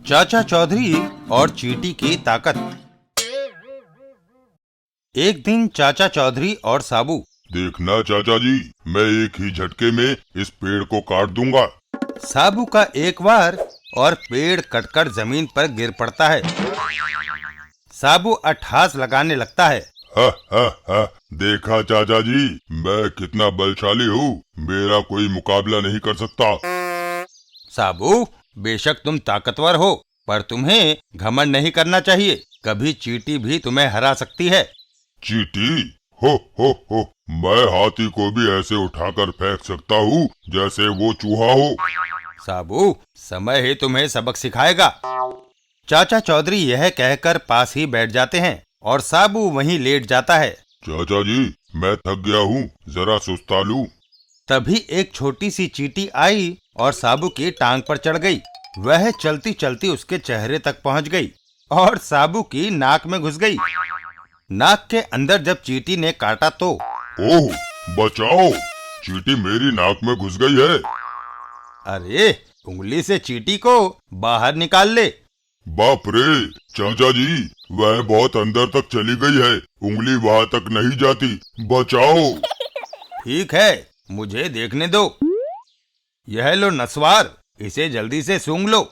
चाचा चौधरी और चींटी की ताकत। एक दिन चाचा चौधरी और साबू। देखना चाचा जी, मैं एक ही झटके में इस पेड़ को काट दूंगा। साबू का एक बार और पेड़ कटकर जमीन पर गिर पड़ता है। साबू अट्ठास लगाने लगता है। हा, देखा चाचा जी, मैं कितना बलशाली हूँ, मेरा कोई मुकाबला नहीं कर सकता। साबू, बेशक तुम ताकतवर हो, पर तुम्हें घमंड नहीं करना चाहिए। कभी चींटी भी तुम्हें हरा सकती है। चींटी? हो, मैं हाथी को भी ऐसे उठाकर फेंक सकता हूँ जैसे वो चूहा हो। साबू, समय ही तुम्हें सबक सिखाएगा। चाचा चौधरी यह कहकर पास ही बैठ जाते हैं और साबू वहीं लेट जाता है। चाचा जी, मैं थक गया हूँ, जरा सुस्ता लूं। तभी एक छोटी सी चींटी आई और साबू की टांग पर चढ़ गई। वह चलती चलती उसके चेहरे तक पहुंच गई और साबू की नाक में घुस गई। नाक के अंदर जब चींटी ने काटा तो ओह, बचाओ, चींटी मेरी नाक में घुस गई है। अरे, उंगली से चींटी को बाहर निकाल ले। बाप रे चाचा जी, वह बहुत अंदर तक चली गई है, उंगली वहां तक नहीं जाती, बचाओ। ठीक है, मुझे देखने दो। यह लो नस्वार, इसे जल्दी से सूंघ लो।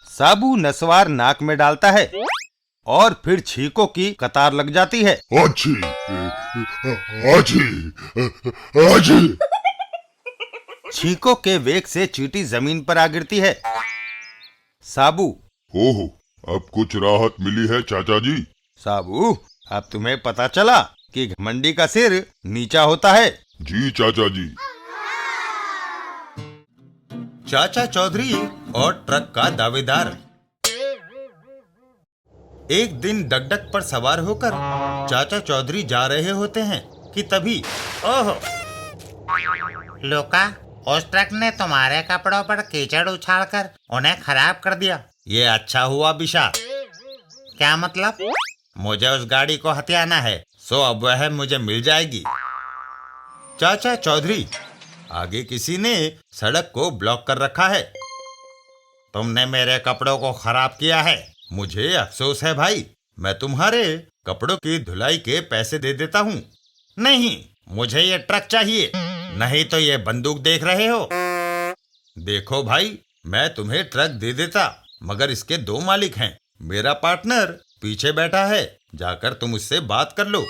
साबू नस्वार नाक में डालता है और फिर छींकों की कतार लग जाती है। आजी, आजी, आजी। छींकों के वेग से चींटी जमीन पर आ गिरती है। साबू, ओह, अब कुछ राहत मिली है चाचा जी। साबू, अब तुम्हें पता चला कि घमंडी का सिर नीचा होता है। जी चाचा जी। चाचा चौधरी और ट्रक का दावेदार। एक दिन डगडग पर सवार होकर चाचा चौधरी जा रहे होते हैं कि तभी ओह, लोका, उस ट्रक ने तुम्हारे कपड़ों पर कीचड़ उछालकर उन्हें खराब कर दिया। ये अच्छा हुआ बिशार। क्या मतलब? मुझे उस गाड़ी को हथियाना है, सो अब वह मुझे मिल जाएगी। चाचा चौधरी, आगे किसी ने सड़क को ब्लॉक कर रखा है। तुमने मेरे कपड़ों को खराब किया है। मुझे अफसोस है भाई, मैं तुम्हारे कपड़ों की धुलाई के पैसे दे देता हूँ। नहीं, मुझे ये ट्रक चाहिए, नहीं तो ये बंदूक देख रहे हो। देखो भाई, मैं तुम्हें ट्रक दे देता, मगर इसके दो मालिक हैं। मेरा पार्टनर पीछे बैठा है, जाकर तुम उससे बात कर लो।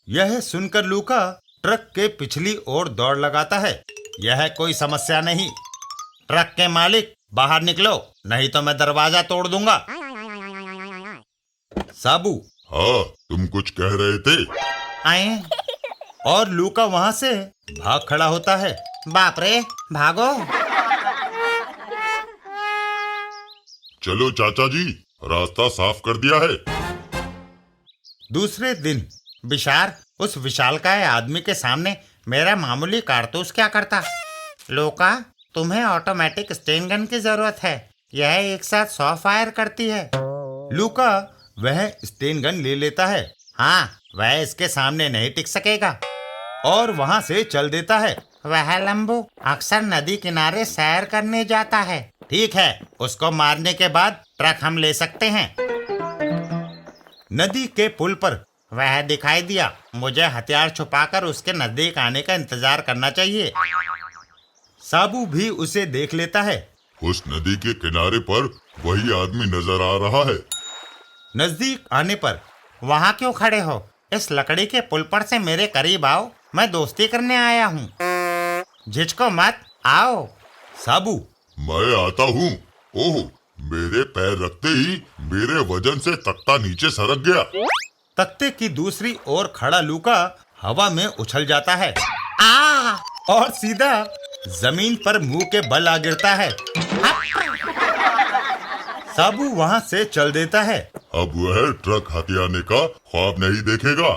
यह सुनकर लूका ट्रक के पिछली ओर दौड़ लगाता है। यह कोई समस्या नहीं। ट्रक के मालिक, बाहर निकलो, नहीं तो मैं दरवाजा तोड़ दूंगा। साबू, हाँ, तुम कुछ कह रहे थे? आए। और लूका वहां से भाग खड़ा होता है। बाप रे, भागो। चलो चाचा जी, रास्ता साफ कर दिया है। दूसरे दिन बिशार, उस विशालकाय आदमी के सामने मेरा मामूली कारतूस क्या करता? लोका, तुम्हें ऑटोमेटिक स्टेन गन की जरूरत है, यह एक साथ 100 फायर करती है। लूका वह स्टेन गन ले लेता है। हाँ, वह इसके सामने नहीं टिक सकेगा। और वहां से चल देता है। वह लंबू अक्सर नदी किनारे सैर करने जाता है। ठीक है, उसको मारने के बाद ट्रक हम ले सकते हैं। नदी के पुल पर वह दिखाई दिया, मुझे हथियार छुपाकर उसके नजदीक आने का इंतजार करना चाहिए। साबू भी उसे देख लेता है। उस नदी के किनारे पर वही आदमी नजर आ रहा है। नजदीक आने पर, वहाँ क्यों खड़े हो? इस लकड़ी के पुल पर से मेरे करीब आओ, मैं दोस्ती करने आया हूँ। झिझको मत, आओ। साबू, मैं आता हूँ। ओह, मेरे पैर रखते ही मेरे वजन से तख्ता नीचे सरक गया। तख्ते की दूसरी ओर खड़ा लूका हवा में उछल जाता है आ! और सीधा जमीन पर मुंह के बल आ गिरता है। साबू वहां से चल देता है। अब वह ट्रक हथियाने का ख्वाब नहीं देखेगा।